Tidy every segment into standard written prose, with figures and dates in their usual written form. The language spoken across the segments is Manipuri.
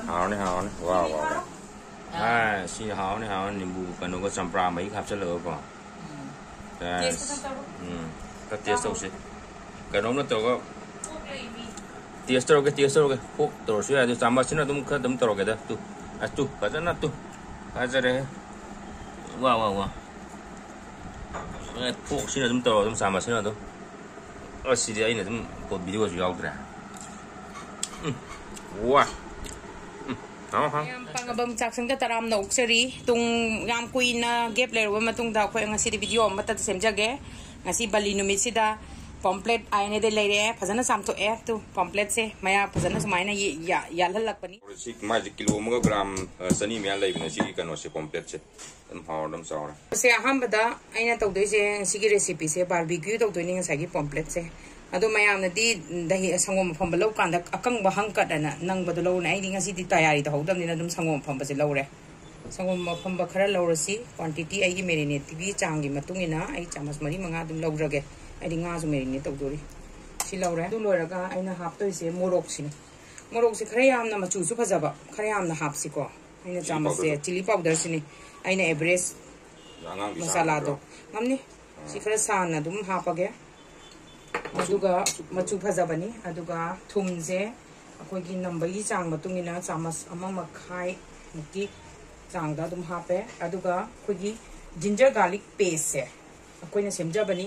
hào này wow wow xì hào này niềm vui cái nó có sắm pra mấy khắp sẽ lỡ còn cái tiết sâu xí cái nó tao có tiết sâu cái hộp tao xí thì sắm xin là tụi mình tụi tao cái đó tu tu cái đó tu cái gì đấy wow hộp xin là tụi tao sắm xin là tu ở xí đấy này tụi cột video chủ yếu cái wow Pangabam saksan ka taram na uksari tung yam queen na gap layer wa matung da ko nga si video matat semjage nga si bali numit sida complete aine de laire phajana samto e tu complete se maya phajana sumaina ya lalak pani si mai kilogram sani me lai bina si kano se complete se am hawdam sawra se aham bada aina to doi se si recipe se barbecue to doi ni nga sa gi complete se ado mayam na di dahi sangom phamba lo kan da akang ba hangkat ana nang bado lo na ai dinga si di tayari to hodam ni na dum sangom phamba se lo re sangom phamba khara lo ra si quantity ai gi marinate ti chang gi matung ina ai chamas mari manga dum lo rage ai di nga su marinate to dori si lo re du lo ra ga aina hap to se morok si khara yam na machu su phajaba khara yam na hap si ko aina chamas se chili powder si ni aina everest masala do ngamni si khara san na dum hapage aduga machu phajabani aduga thumje akoigi number gi chang matungina chamas ama makhai muki chang da dum hape aduga akoigi ginger garlic paste se akoina semjabani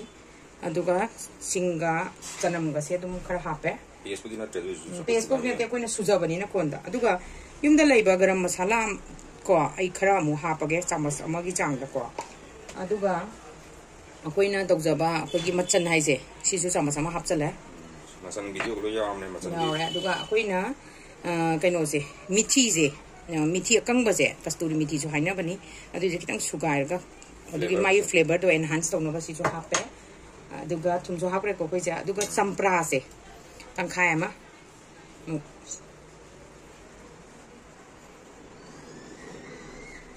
aduga singa chanam ga se dum khara hape Facebook ne te akoina sujabani na konda aduga yumda laiba garam masala ko ai khara mu hapage chamas ama gi chang da ko aduga akoina dogzaba akoigi machan haise sisu sama sama hapchale machan video lo yam ne machan ya aduga akoina kaino se mithi je mithi akangba je kasturi mithi ju haina bani adu je kitang sugar ga adugi mai flavor do enhance to no ba sisu hape aduga thumjo hapre ko koi ja aduga sampra se tangkhai ama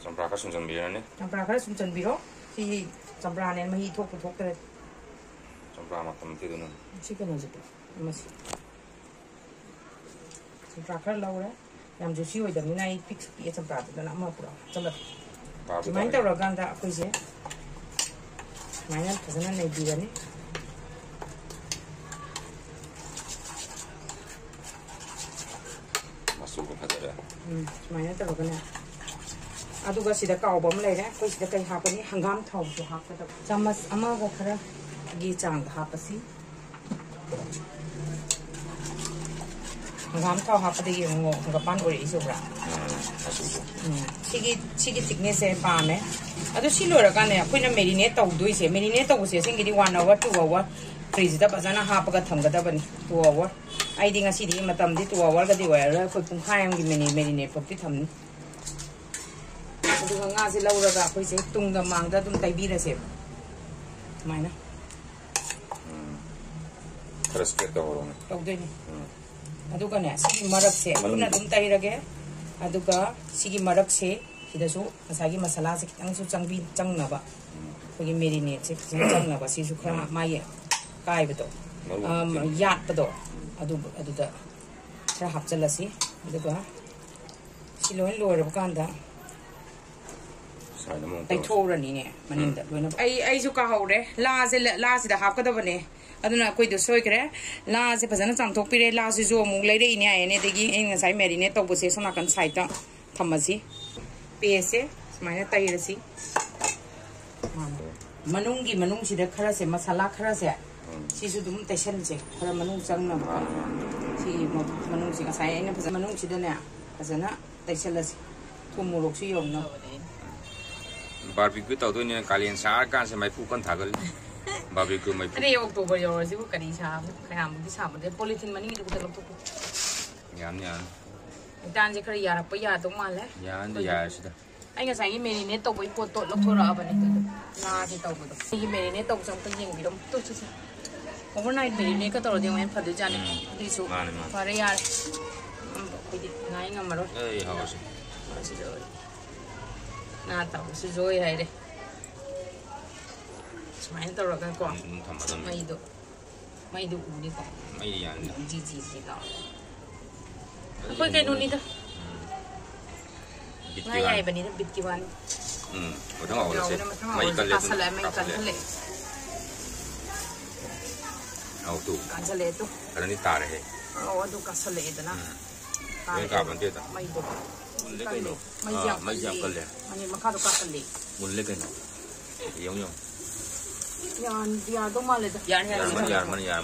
sampra ka sumjan biro ne sampra ka sumjan biro si sampra ne mahi thok tare sampra matam te dun chicken no jito mas sampra ka laura yam jo si oi da minai fix pi sampra da na ma pura chamla mai ta ra ganda koi je mai na phajana nei bi gani masu ko phajara mai na ta ra gana aduga sida kaubam leire koi sida kai hapani hangam thau ju hapata chamas ama ga khara gi chang hapasi hangam thau hapati gi ngo ngapan ori isubra sigi thickness se pa me adu silora ka ne akoina marinate tau doi se marinate tau se singi di 1 hour 2 hour freeze da bazana hapaga thamgada bani 2 hour ai dinga sidi matam di 2 hour ga di wa ra koi pung khayam gi marinate pokti thamni aduga nga se lauraga koi se tungda mangda dum taibira se maina fresque to horone tawdeni aduga ne sigi marak se puna dum tairage aduga sigi marak se hidasu asagi masala se kitang su changna ba kogi marinate se changna ba si su khara mai kai ba to yat ba to aduda khara hapchalasi aduga silon lora ba kanda ai thora ni ne manin da loina ai ju ka hore la se da hap ka da bane aduna koi do soi kre la se phajana chang thok pire la se jo mu lai re ni ai ne degi en ngai marinate to bo se sona kan side ta thamasi pe se smaina tai ra si manung si da khara se masala khara se si su dum tension se khara manung chang na si manung si ka sai ne phajana manung si da ne phajana tension la si thum mu rok si yom na barbecue tau tu ni kalian sar kan se mai pu kan thagal barbecue mai re October yo si bu kari sa khayam di sa de polythene mani du ta to yan dan je khari yara pa ya to mal le yan ya sida ai nga sai marinate to boi pot to lo thora ba ni na si to bu to si marinate to sang tang yeng bi dom to chi overnight marinate ka to de wen phadu jani di su pare yar ko di ngai ngamaro ei ha si na tao si rồi hay đấy, máy tao rồi cái quạt, máy đồ đi quạt, mấy gì gì tao, ค่อยไกลนู่นนี่เด้อ บิด ง่าย กี่ ให วั ญ่ น แบบนี้บิดกี่วัน มันทั้งออกเลย เรา สิ เนี่ยมันทั้งหม ไม่ ด กันเลย กัสแลไม่กันทะเล เอาตู้ กันทะเลตุ๊ อันนี้ตาเลย เอาดูกัสแลแต่นะ ไม่กลับมันเตี้ย ไม่ดุ มันเล็กกันเนาะ ไม่ยัง ไม่ยังกันเลย มันยังมาฆ่าตัวกัสแล มันเล็กกันเนาะยังยัง ยาต้องมาเลยยาเนี่ย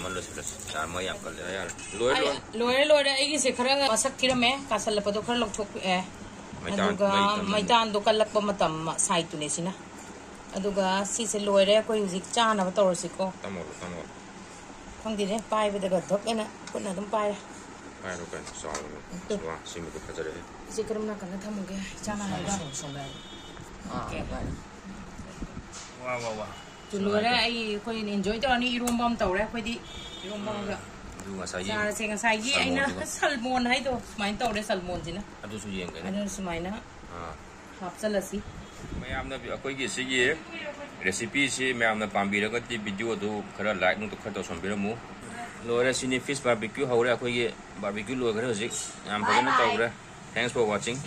มันเลยสิยาไม่ยังกันเลยยาลอยลอยไอ้กี่สิครั้งมาสักทีละแม่กัสแลปตัวครั้งลงชกaduga maidan do kalakpa matam sai tu ne sina aduga si se loire ko music chana ba tor si ko tamo khang di ne pai ba daga thok ena ko na dum pai ro kan so wa simi ko khajare si karam na kan thamu ge chana na da wa tu loire ai ko enjoy to ni irum bam tor re ko di irum bam ga du ngasai sa se ngasai gi ai na salmon hai to mai tor re salmon sina adu su yeng kan adu sumai na hap salasi mayamna bi akoi gi sigi recipe si mayamna pambira ka ti video du khara like nu to khata sombira mu lore sini fish barbecue hore akoi gi barbecue lo khara hojik am phajana tawre thanks for watching